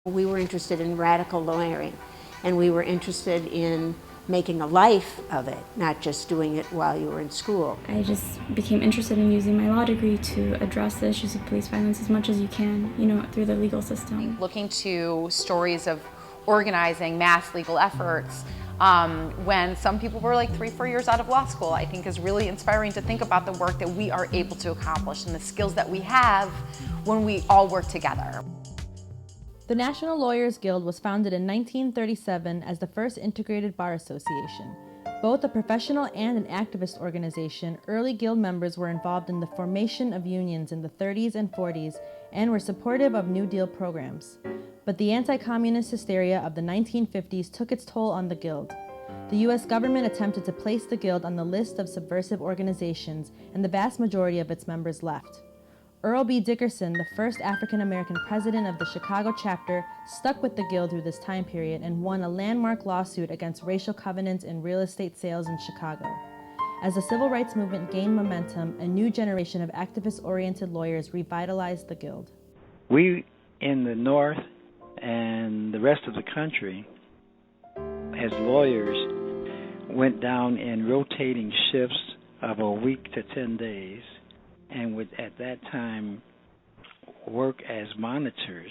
We were interested in radical lawyering, and we were interested in making a life of it, not just doing it while you were in school. I just became interested in using my law degree to address the issues of police violence as much as you can, through the legal system. Looking to stories of organizing mass legal efforts when some people were like 3-4 years out of law school, I think is really inspiring to think about the work that we are able to accomplish and the skills that we have when we all work together. The National Lawyers Guild was founded in 1937 as the first integrated bar association. Both a professional and an activist organization, early guild members were involved in the formation of unions in the 30s and 40s and were supportive of New Deal programs. But the anti-communist hysteria of the 1950s took its toll on the guild. The U.S. government attempted to place the guild on the list of subversive organizations, and the vast majority of its members left. Earl B. Dickerson, the first African-American president of the Chicago chapter, stuck with the Guild through this time period and won a landmark lawsuit against racial covenants in real estate sales in Chicago. As the civil rights movement gained momentum, a new generation of activist-oriented lawyers revitalized the Guild. We in the North and the rest of the country, as lawyers, went down in rotating shifts of a week to 10 days. And would at that time work as monitors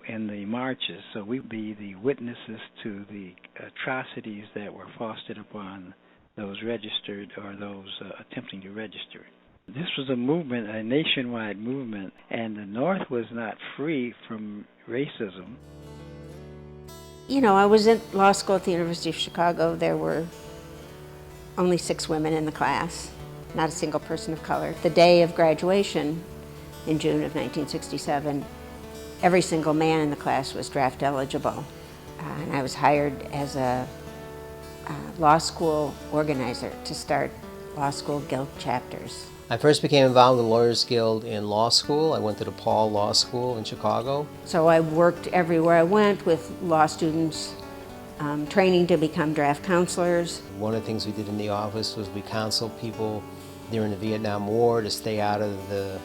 in the marches. So we'd be the witnesses to the atrocities that were foisted upon those registered or those attempting to register. This was a movement, a nationwide movement, and the North was not free from racism. I was at law school at the University of Chicago. There were only 6 women in the class. Not a single person of color. The day of graduation in June of 1967, every single man in the class was draft eligible. And I was hired as a law school organizer to start law school guild chapters. I first became involved in the Lawyers Guild in law school. I went to DePaul Law School in Chicago. So I worked everywhere I went with law students, training to become draft counselors. One of the things we did in the office was we counseled people during the Vietnam War to stay out of the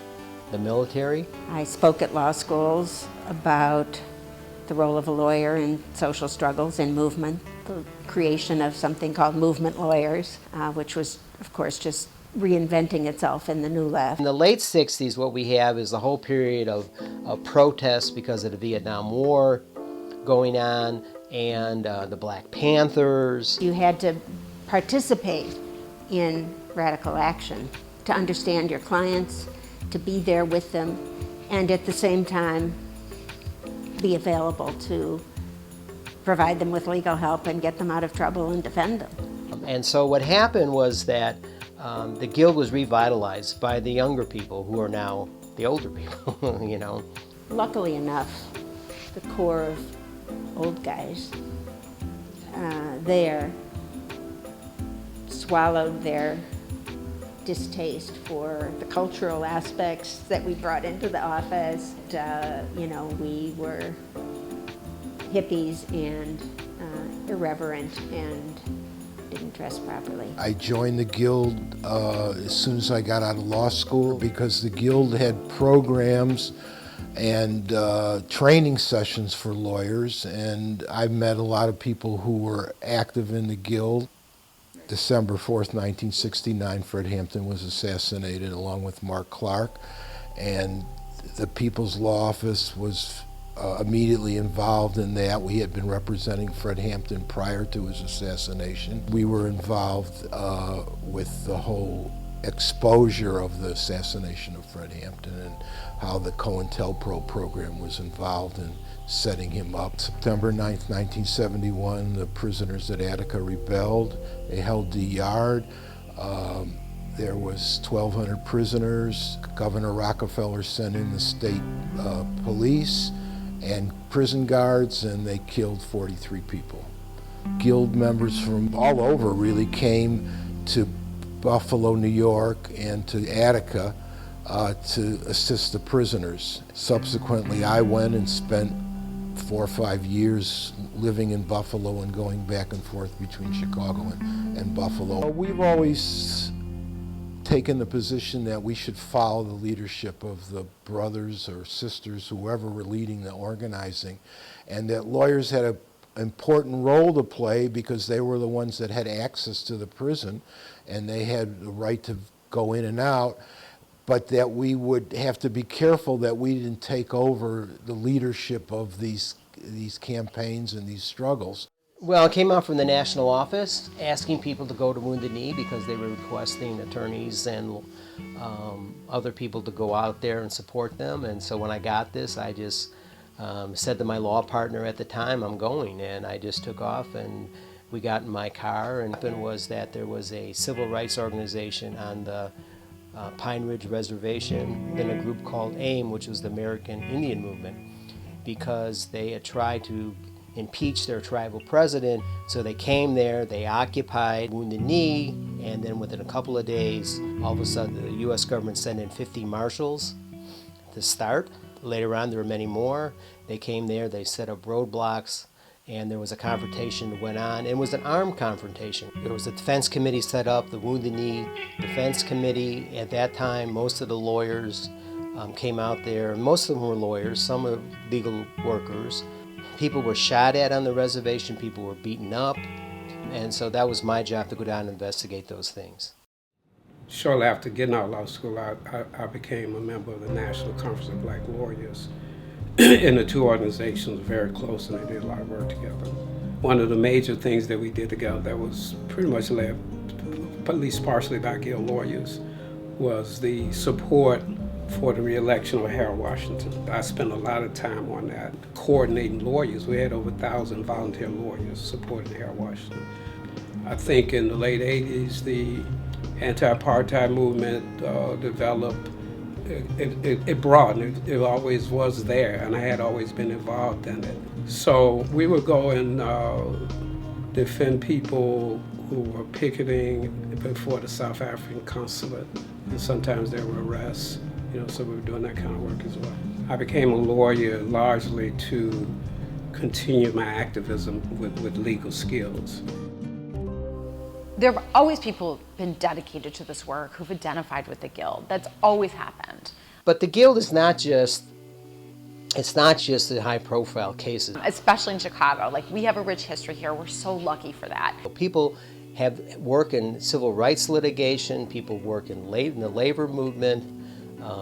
military. I spoke at law schools about the role of a lawyer in social struggles and movement, the creation of something called movement lawyers, which was, of course, just reinventing itself in the New Left. In the late 60s, what we have is the whole period of protests because of the Vietnam War going on, and the Black Panthers. You had to participate in radical action to understand your clients, to be there with them, and at the same time be available to provide them with legal help and get them out of trouble and defend them. And so what happened was that the Guild was revitalized by the younger people who are now the older people, Luckily enough, the core of old guys there swallowed their distaste for the cultural aspects that we brought into the office. We were hippies and irreverent and didn't dress properly. I joined the Guild as soon as I got out of law school because the Guild had programs and training sessions for lawyers, and I met a lot of people who were active in the Guild. December 4th, 1969, Fred Hampton was assassinated along with Mark Clark, and the People's Law Office was immediately involved in that. We had been representing Fred Hampton prior to his assassination. We were involved with the whole exposure of the assassination of Fred Hampton and how the COINTELPRO program was involved in setting him up. September 9th, 1971, the prisoners at Attica rebelled. They held the yard. There was 1,200 prisoners. Governor Rockefeller sent in the state police and prison guards, and they killed 43 people. Guild members from all over really came to Buffalo, New York, and to Attica to assist the prisoners. Subsequently, I went and spent 4 or 5 years living in Buffalo and going back and forth between Chicago and Buffalo. We've always taken the position that we should follow the leadership of the brothers or sisters, whoever were leading the organizing, and that lawyers had an important role to play because they were the ones that had access to the prison and they had the right to go in and out, but that we would have to be careful that we didn't take over the leadership of these campaigns and these struggles. Well, it came out from the national office asking people to go to Wounded Knee because they were requesting attorneys and other people to go out there and support them. And so when I got this, I just said to my law partner at the time, I'm going. And I just took off and we got in my car. And what happened was that there was a civil rights organization on the Pine Ridge Reservation, then a group called AIM, which was the American Indian Movement, because they had tried to impeach their tribal president. So they came there, they occupied Wounded Knee, and then within a couple of days, all of a sudden the U.S. government sent in 50 marshals to start. Later on, there were many more. They came there, they set up roadblocks, and there was a confrontation that went on. It was an armed confrontation. There was a defense committee set up, the Wounded Knee Defense Committee. At that time, most of the lawyers came out there. Most of them were lawyers, some were legal workers. People were shot at on the reservation, people were beaten up, and so that was my job to go down and investigate those things. Shortly after getting out of law school, I became a member of the National Conference of Black Lawyers, and the two organizations were very close and they did a lot of work together. One of the major things that we did together that was pretty much led, at least partially by Guild lawyers, was the support for the re-election of Harold Washington. I spent a lot of time on that, coordinating lawyers. We had over 1,000 volunteer lawyers supporting Harold Washington. I think in the late 80s, the anti-apartheid movement developed. It broadened. It always was there, and I had always been involved in it. So we would go and defend people who were picketing before the South African consulate, and sometimes there were arrests. So we were doing that kind of work as well. I became a lawyer largely to continue my activism with legal skills. There have always people been dedicated to this work who've identified with the Guild. That's always happened. But the Guild is not just the high-profile cases. Especially in Chicago. Like, we have a rich history here. We're so lucky for that. People have work in civil rights litigation, people work in the labor movement,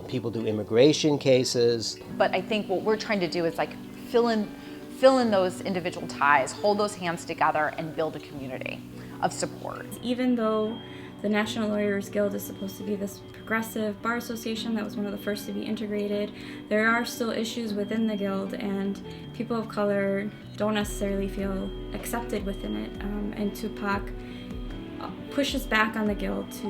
people do immigration cases. But I think what we're trying to do is like fill in those individual ties, hold those hands together, and build a community of support. Even though the National Lawyers Guild is supposed to be this progressive bar association that was one of the first to be integrated, there are still issues within the Guild, and people of color don't necessarily feel accepted within it. And Tupac pushes back on the Guild to,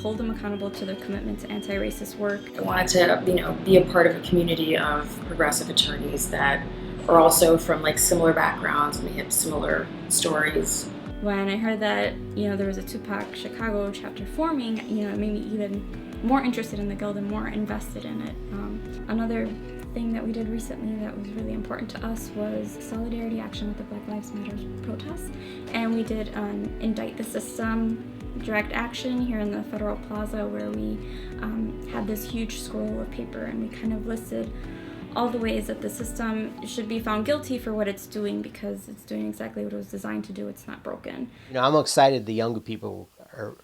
hold them accountable to their commitment to anti-racist work. I wanted to, be a part of a community of progressive attorneys that are also from similar backgrounds and we have similar stories. When I heard that, there was a Tupac Chicago chapter forming, it made me even more interested in the Guild and more invested in it. Another thing that we did recently that was really important to us was solidarity action with the Black Lives Matter protests. And we did Indict the System direct action here in the Federal Plaza, where we had this huge scroll of paper and we kind of listed all the ways that the system should be found guilty for what it's doing, because it's doing exactly what it was designed to do. It's not broken. I'm excited the younger people are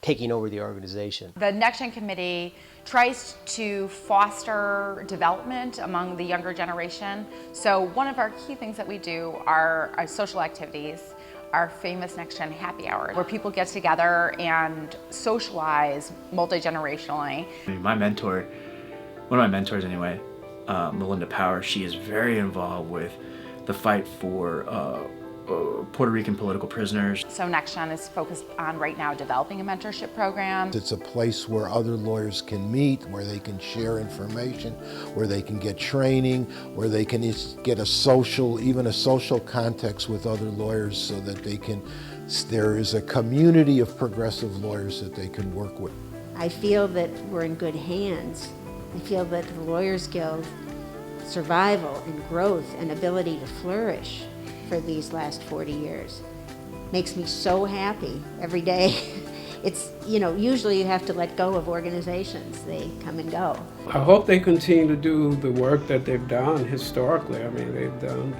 taking over the organization. The Next Gen Committee tries to foster development among the younger generation. So one of our key things that we do are our social activities, our famous Next Gen Happy Hour, where people get together and socialize multi-generationally. My mentor, one of my mentors anyway, Melinda Power, she is very involved with the fight for Puerto Rican political prisoners. So Next Gen is focused on right now developing a mentorship program. It's a place where other lawyers can meet, where they can share information, where they can get training, where they can get even a social context with other lawyers, so that there is a community of progressive lawyers that they can work with. I feel that we're in good hands. I feel that the Lawyers Guild survival and growth and ability to flourish for these last 40 years makes me so happy every day. It's, you know, usually you have to let go of organizations. They come and go. I hope they continue to do the work that they've done historically. I mean, they've done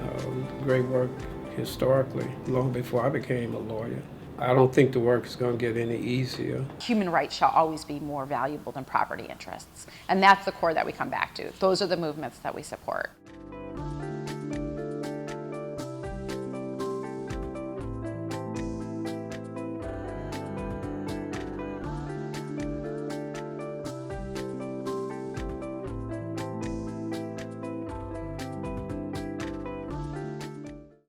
great work historically, long before I became a lawyer. I don't think the work is going to get any easier. Human rights shall always be more valuable than property interests. And that's the core that we come back to. Those are the movements that we support.